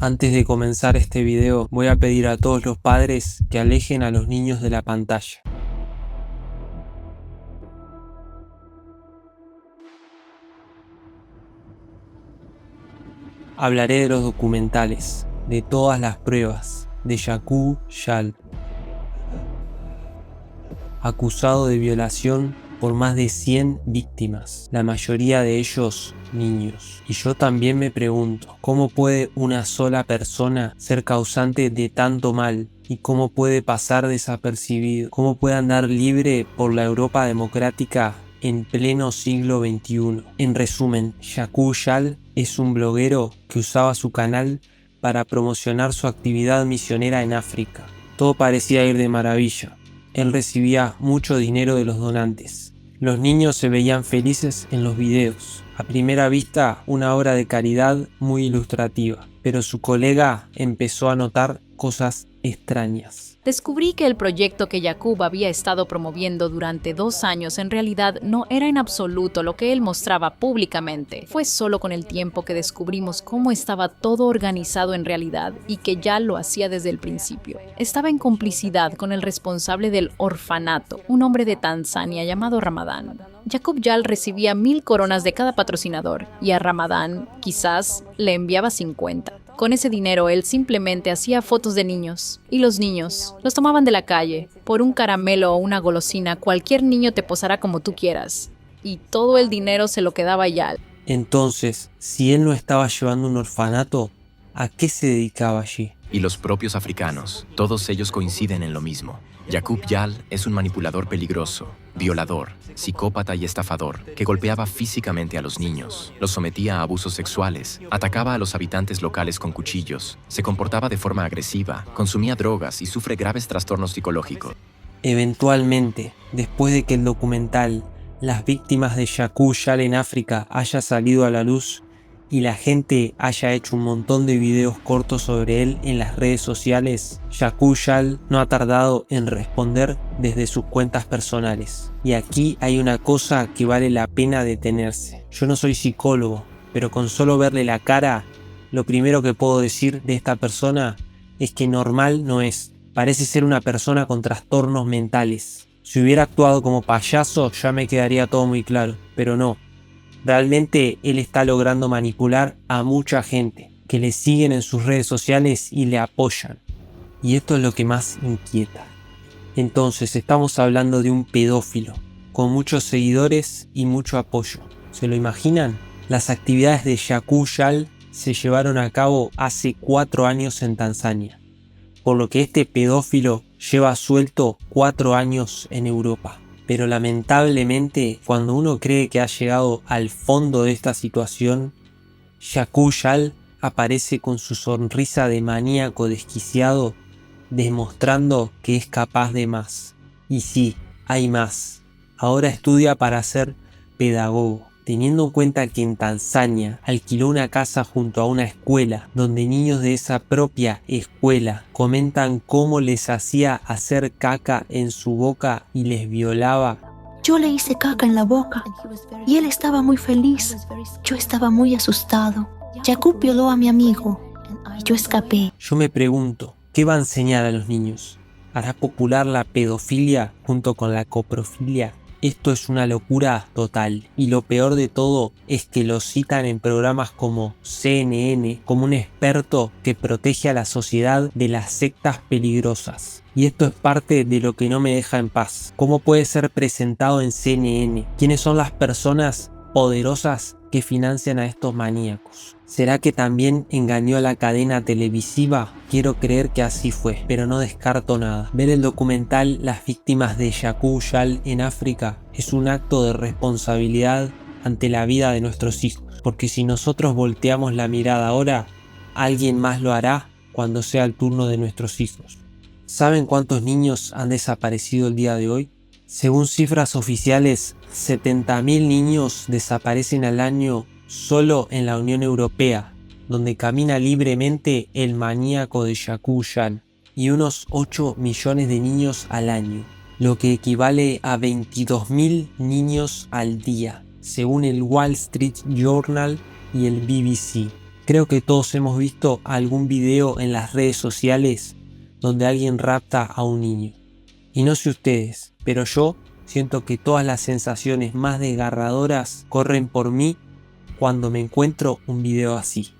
Antes de comenzar este video, voy a pedir a todos los padres que alejen a los niños de la pantalla. Hablaré de los documentales, de todas las pruebas, de Yaqub Yal, acusado de violación por más de 100 víctimas, la mayoría de ellos niños. Y yo también me pregunto, ¿cómo puede una sola persona ser causante de tanto mal? ¿Y cómo puede pasar desapercibido? ¿Cómo puede andar libre por la Europa democrática en pleno siglo XXI? En resumen, Yaqub Yal es un bloguero que usaba su canal para promocionar su actividad misionera en África. Todo parecía ir de maravilla. Él recibía mucho dinero de los donantes. Los niños se veían felices en los videos. A primera vista, una obra de caridad muy ilustrativa, pero su colega empezó a notar cosas extrañas. Descubrí que el proyecto que Yaqub había estado promoviendo durante 2 años en realidad no era en absoluto lo que él mostraba públicamente. Fue solo con el tiempo que descubrimos cómo estaba todo organizado en realidad y que ya lo hacía desde el principio. Estaba en complicidad con el responsable del orfanato, un hombre de Tanzania llamado Ramadán. Yaqub Yal recibía 1000 coronas de cada patrocinador y a Ramadán quizás le enviaba 50. Con ese dinero él simplemente hacía fotos de niños. Y los niños los tomaban de la calle. Por un caramelo o una golosina, cualquier niño te posará como tú quieras. Y todo el dinero se lo quedaba Yal. Entonces, si él no estaba llevando un orfanato, ¿a qué se dedicaba allí? Y los propios africanos, todos ellos coinciden en lo mismo. Yaqub Yal es un manipulador peligroso, violador, psicópata y estafador que golpeaba físicamente a los niños, los sometía a abusos sexuales, atacaba a los habitantes locales con cuchillos, se comportaba de forma agresiva, consumía drogas y sufre graves trastornos psicológicos. Eventualmente, después de que el documental Las víctimas de Yaqub Yal en África haya salido a la luz y la gente haya hecho un montón de videos cortos sobre él en las redes sociales, Yaqub Yal no ha tardado en responder desde sus cuentas personales. Y aquí hay una cosa que vale la pena detenerse. Yo no soy psicólogo, pero con solo verle la cara, lo primero que puedo decir de esta persona es que normal no es. Parece ser una persona con trastornos mentales. Si hubiera actuado como payaso ya me quedaría todo muy claro, pero no. Realmente él está logrando manipular a mucha gente que le siguen en sus redes sociales y le apoyan. Y esto es lo que más inquieta. Entonces estamos hablando de un pedófilo con muchos seguidores y mucho apoyo. ¿Se lo imaginan? Las actividades de Yaqub Yal se llevaron a cabo hace 4 años en Tanzania, por lo que este pedófilo lleva suelto 4 años en Europa. Pero lamentablemente, cuando uno cree que ha llegado al fondo de esta situación, Yaqub Yal aparece con su sonrisa de maníaco desquiciado, demostrando que es capaz de más. Y sí, hay más. Ahora estudia para ser pedagogo. Teniendo en cuenta que en Tanzania alquiló una casa junto a una escuela donde niños de esa propia escuela comentan cómo les hacía hacer caca en su boca y les violaba. Yo le hice caca en la boca y él estaba muy feliz. Yo estaba muy asustado. Yaqub violó a mi amigo y yo escapé. Yo me pregunto, ¿qué va a enseñar a los niños? ¿Hará popular la pedofilia junto con la coprofilia? Esto es una locura total, y lo peor de todo es que lo citan en programas como CNN como un experto que protege a la sociedad de las sectas peligrosas. Y esto es parte de lo que no me deja en paz. ¿Cómo puede ser presentado en CNN? ¿Quiénes son las personas poderosas que financian a estos maníacos? ¿Será que también engañó a la cadena televisiva? Quiero creer que así fue, pero no descarto nada. Ver el documental Las víctimas de Yaqub Yal en África es un acto de responsabilidad ante la vida de nuestros hijos, porque si nosotros volteamos la mirada ahora, alguien más lo hará cuando sea el turno de nuestros hijos. ¿Saben cuántos niños han desaparecido el día de hoy? Según cifras oficiales, 70.000 niños desaparecen al año solo en la Unión Europea, donde camina libremente el maníaco de Yaqub Yal, y unos 8 millones de niños al año, lo que equivale a 22.000 niños al día, según el Wall Street Journal y el BBC. Creo que todos hemos visto algún video en las redes sociales donde alguien rapta a un niño. Y no sé ustedes, pero yo siento que todas las sensaciones más desgarradoras corren por mí cuando me encuentro un video así.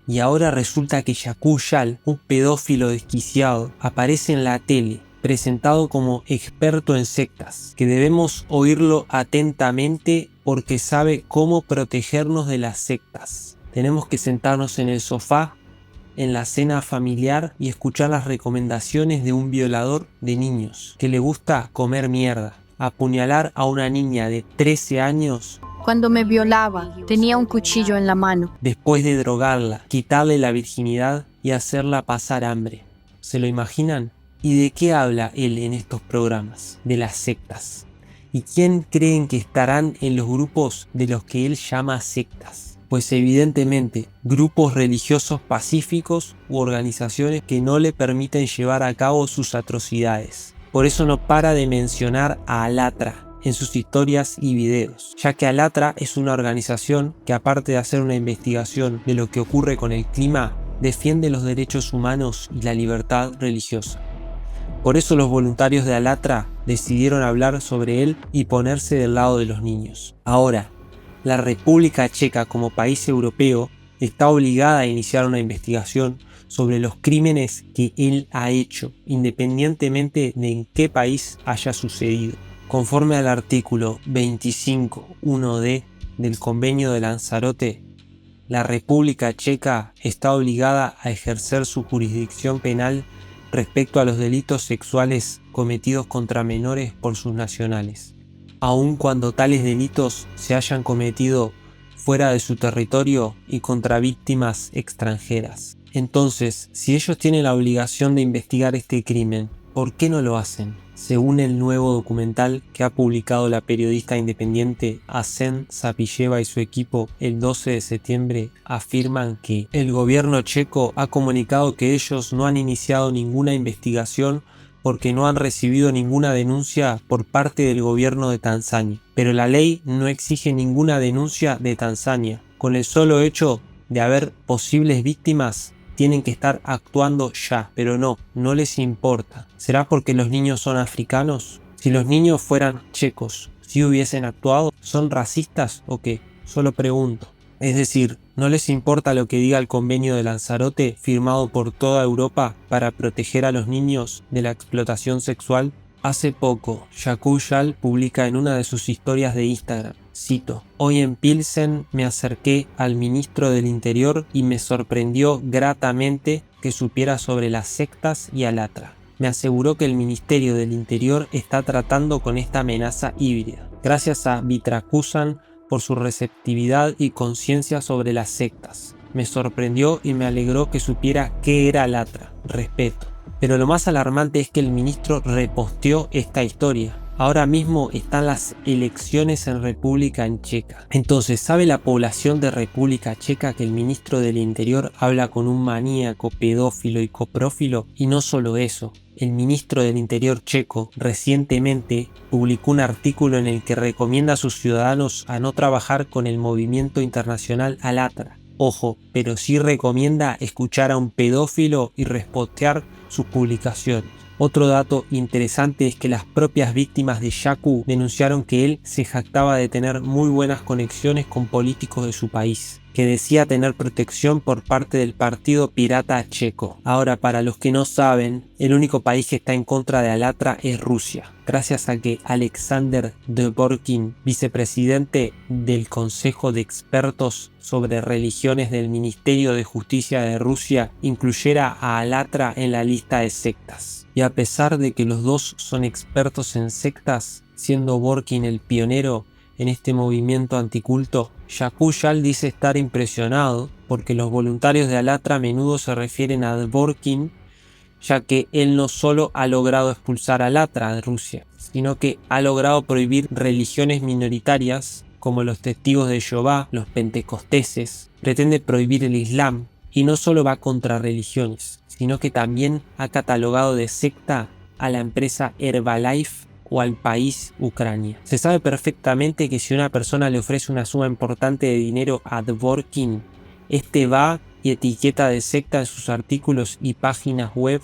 Y ahora resulta que Yakub Yal, un pedófilo desquiciado, aparece en la tele, presentado como experto en sectas, que debemos oírlo atentamente porque sabe cómo protegernos de las sectas. Tenemos que sentarnos en el sofá, en la cena familiar y escuchar las recomendaciones de un violador de niños, que le gusta comer mierda, apuñalar a una niña de 13 años. Cuando me violaba, tenía un cuchillo en la mano. Después de drogarla, quitarle la virginidad y hacerla pasar hambre. ¿Se lo imaginan? ¿Y de qué habla él en estos programas? De las sectas. ¿Y quién creen que estarán en los grupos de los que él llama sectas? Pues evidentemente grupos religiosos pacíficos u organizaciones que no le permiten llevar a cabo sus atrocidades. Por eso no para de mencionar a Alatra en sus historias y videos, ya que Alatra es una organización que, aparte de hacer una investigación de lo que ocurre con el clima, defiende los derechos humanos y la libertad religiosa. Por eso los voluntarios de Alatra decidieron hablar sobre él y ponerse del lado de los niños. Ahora, la República Checa, como país europeo, está obligada a iniciar una investigación sobre los crímenes que él ha hecho, independientemente de en qué país haya sucedido. Conforme al artículo 25.1d del Convenio de Lanzarote, la República Checa está obligada a ejercer su jurisdicción penal respecto a los delitos sexuales cometidos contra menores por sus nacionales, aun cuando tales delitos se hayan cometido fuera de su territorio y contra víctimas extranjeras. Entonces, si ellos tienen la obligación de investigar este crimen, ¿por qué no lo hacen? Según el nuevo documental que ha publicado la periodista independiente Asen Sapilleva y su equipo el 12 de septiembre, afirman que el gobierno checo ha comunicado que ellos no han iniciado ninguna investigación porque no han recibido ninguna denuncia por parte del gobierno de Tanzania. Pero la ley no exige ninguna denuncia de Tanzania. Con el solo hecho de haber posibles víctimas, tienen que estar actuando ya, pero no les importa. ¿Será porque los niños son africanos? Si los niños fueran checos, ¿sí hubiesen actuado? ¿Son racistas o qué? Solo pregunto. Es decir, ¿no les importa lo que diga el convenio de Lanzarote firmado por toda Europa para proteger a los niños de la explotación sexual? Hace poco, Yakub Yal publica en una de sus historias de Instagram, cito: "Hoy en Pilsen me acerqué al ministro del Interior y me sorprendió gratamente que supiera sobre las sectas y Alatra. Me aseguró que el Ministerio del Interior está tratando con esta amenaza híbrida. Gracias a Vitrakusan por su receptividad y conciencia sobre las sectas. Me sorprendió y me alegró que supiera qué era Alatra. Respeto". Pero lo más alarmante es que el ministro reposteó esta historia. Ahora mismo están las elecciones en República Checa. Entonces, ¿sabe la población de República Checa que el ministro del Interior habla con un maníaco, pedófilo y coprófilo? Y no solo eso. El ministro del Interior checo recientemente publicó un artículo en el que recomienda a sus ciudadanos a no trabajar con el movimiento internacional Alatra. Ojo, pero sí recomienda escuchar a un pedófilo y repostear sus publicaciones. Otro dato interesante es que las propias víctimas de Yakub denunciaron que él se jactaba de tener muy buenas conexiones con políticos de su país, que decía tener protección por parte del Partido Pirata Checo. Ahora, para los que no saben, el único país que está en contra de Alatra es Rusia, gracias a que Alexander Dvorkin, vicepresidente del Consejo de Expertos sobre Religiones del Ministerio de Justicia de Rusia, incluyera a Alatra en la lista de sectas. Y a pesar de que los dos son expertos en sectas, siendo Dvorkin el pionero en este movimiento anticulto, Yakub Yal dice estar impresionado porque los voluntarios de Alatra a menudo se refieren a Dvorkin, ya que él no solo ha logrado expulsar a Alatra de Rusia, sino que ha logrado prohibir religiones minoritarias como los testigos de Jehová, los pentecosteses, pretende prohibir el Islam y no solo va contra religiones, sino que también ha catalogado de secta a la empresa Herbalife o al país Ucrania. Se sabe perfectamente que si una persona le ofrece una suma importante de dinero a Dvorkin, este va y etiqueta de secta en sus artículos y páginas web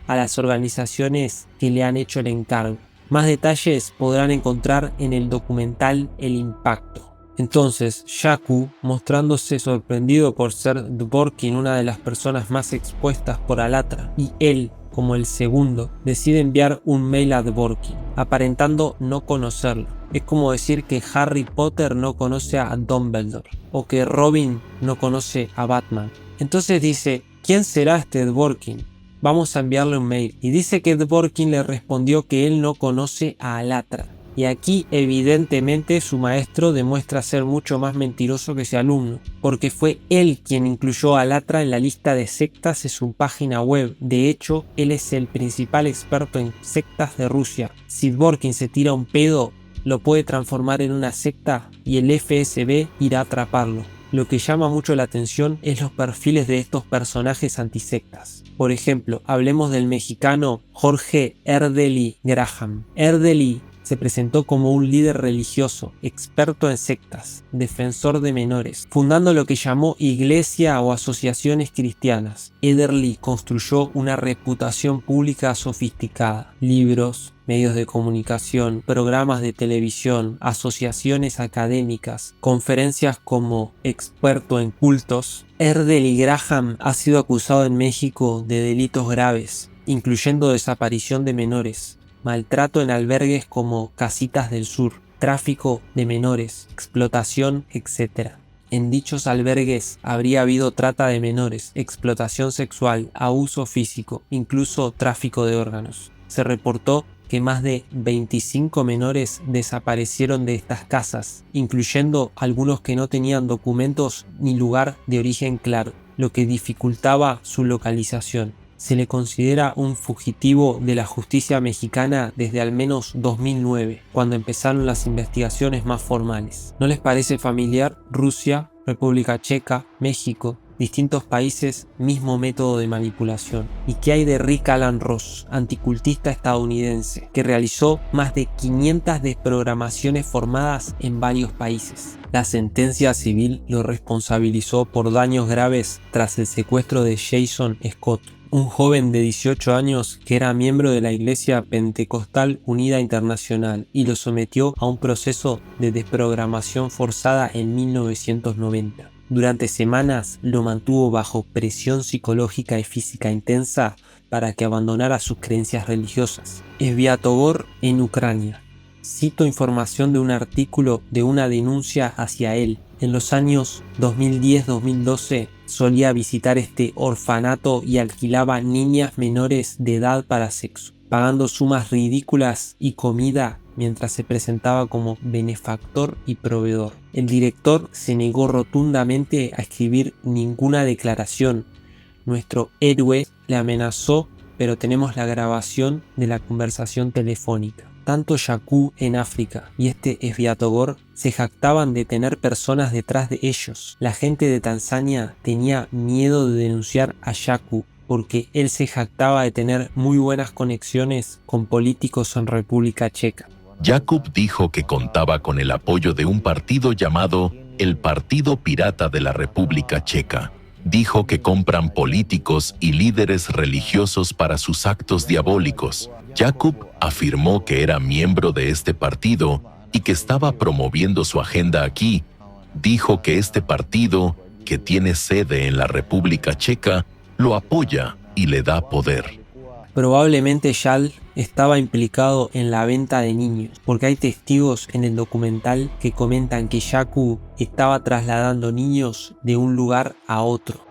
a las organizaciones que le han hecho el encargo. Más detalles podrán encontrar en el documental El Impacto. Entonces, Yaku, mostrándose sorprendido por ser Dworkin una de las personas más expuestas por Alatra, y él, como el segundo, decide enviar un mail a Dworkin, aparentando no conocerlo. Es como decir que Harry Potter no conoce a Dumbledore, o que Robin no conoce a Batman. Entonces dice, ¿quién será este Dworkin? Vamos a enviarle un mail. Y dice que Dworkin le respondió que él no conoce a Alatra. Y aquí evidentemente su maestro demuestra ser mucho más mentiroso que ese alumno, porque fue él quien incluyó a Alatra en la lista de sectas en su página web. De hecho, él es el principal experto en sectas de Rusia. Si Dworkin se tira un pedo, lo puede transformar en una secta y el FSB irá a atraparlo. Lo que llama mucho la atención es los perfiles de estos personajes antisectas. Por ejemplo, hablemos del mexicano Jorge Erdely Graham. Erdely se presentó como un líder religioso, experto en sectas, defensor de menores, fundando lo que llamó iglesia o asociaciones cristianas. Erdely construyó una reputación pública sofisticada, libros, medios de comunicación, programas de televisión, asociaciones académicas, conferencias como experto en cultos. Erdely Graham ha sido acusado en México de delitos graves, incluyendo desaparición de menores, maltrato en albergues como Casitas del Sur, tráfico de menores, explotación, etc. En dichos albergues habría habido trata de menores, explotación sexual, abuso físico, incluso tráfico de órganos. Se reportó que más de 25 menores desaparecieron de estas casas, incluyendo algunos que no tenían documentos ni lugar de origen claro, lo que dificultaba su localización. Se le considera un fugitivo de la justicia mexicana desde al menos 2009, cuando empezaron las investigaciones más formales. ¿No les parece familiar? Rusia, República Checa, México, distintos países, mismo método de manipulación. ¿Y qué hay de Rick Alan Ross, anticultista estadounidense, que realizó más de 500 desprogramaciones formadas en varios países? La sentencia civil lo responsabilizó por daños graves tras el secuestro de Jason Scott, un joven de 18 años que era miembro de la Iglesia Pentecostal Unida Internacional, y lo sometió a un proceso de desprogramación forzada en 1990. Durante semanas lo mantuvo bajo presión psicológica y física intensa para que abandonara sus creencias religiosas. Sviatogor en Ucrania. Cito información de un artículo de una denuncia hacia él. En los años 2010-2012 solía visitar este orfanato y alquilaba niñas menores de edad para sexo, pagando sumas ridículas y comida mientras se presentaba como benefactor y proveedor. El director se negó rotundamente a escribir ninguna declaración. Nuestro héroe le amenazó, pero tenemos la grabación de la conversación telefónica. Tanto Yaku en África y este Sviatogor se jactaban de tener personas detrás de ellos. La gente de Tanzania tenía miedo de denunciar a Yaku porque él se jactaba de tener muy buenas conexiones con políticos en República Checa. Jakub dijo que contaba con el apoyo de un partido llamado el Partido Pirata de la República Checa. Dijo que compran políticos y líderes religiosos para sus actos diabólicos. Jakub afirmó que era miembro de este partido y que estaba promoviendo su agenda aquí. Dijo que este partido, que tiene sede en la República Checa, lo apoya y le da poder. Probablemente Yal estaba implicado en la venta de niños, porque hay testigos en el documental que comentan que Yaku estaba trasladando niños de un lugar a otro.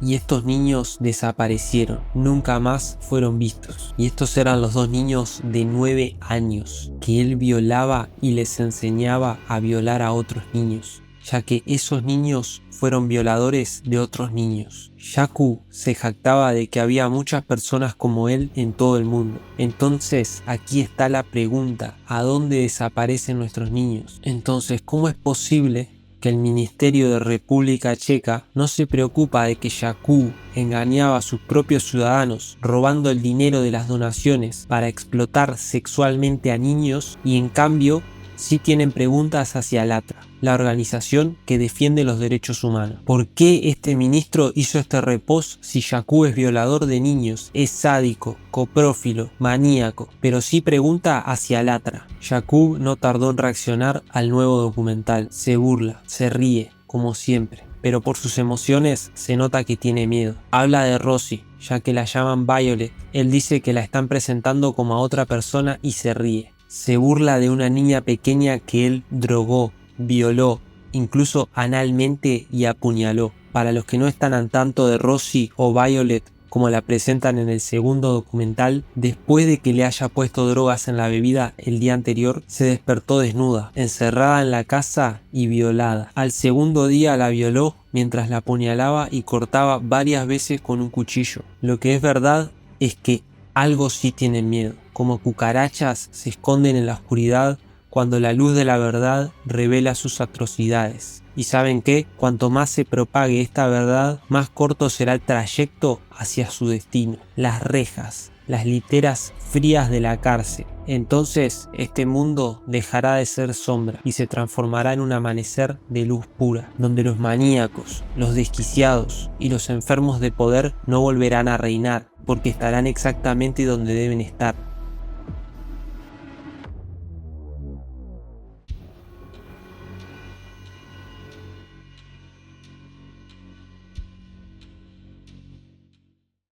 Y estos niños desaparecieron, nunca más fueron vistos. Y estos eran los dos niños de 9 años que él violaba y les enseñaba a violar a otros niños, ya que esos niños fueron violadores de otros niños. Yaku se jactaba de que había muchas personas como él en todo el mundo. Entonces aquí está la pregunta: ¿a dónde desaparecen nuestros niños? Entonces, ¿cómo es posible que el Ministerio de República Checa no se preocupa de que Yaku engañaba a sus propios ciudadanos, robando el dinero de las donaciones para explotar sexualmente a niños, y en cambio sí tienen preguntas hacia LATRA, la organización que defiende los derechos humanos. ¿Por qué este ministro hizo este repos si Yaqub es violador de niños, es sádico, coprófilo, maníaco? Pero sí pregunta hacia LATRA. Yaqub no tardó en reaccionar al nuevo documental. Se burla, se ríe, como siempre, pero por sus emociones se nota que tiene miedo. Habla de Rosie, ya que la llaman Violet. Él dice que la están presentando como a otra persona y se ríe. Se burla de una niña pequeña que él drogó, violó, incluso analmente, y apuñaló. Para los que no están al tanto de Rosie o Violet, como la presentan en el segundo documental, después de que le haya puesto drogas en la bebida el día anterior, se despertó desnuda, encerrada en la casa y violada. Al segundo día la violó mientras la apuñalaba y cortaba varias veces con un cuchillo. Lo que es verdad es que algo sí tienen miedo. Como cucarachas se esconden en la oscuridad cuando la luz de la verdad revela sus atrocidades. Y ¿saben qué? Cuanto más se propague esta verdad, más corto será el trayecto hacia su destino. Las rejas, las literas frías de la cárcel. Entonces este mundo dejará de ser sombra y se transformará en un amanecer de luz pura, donde los maníacos, los desquiciados y los enfermos de poder no volverán a reinar, porque estarán exactamente donde deben estar,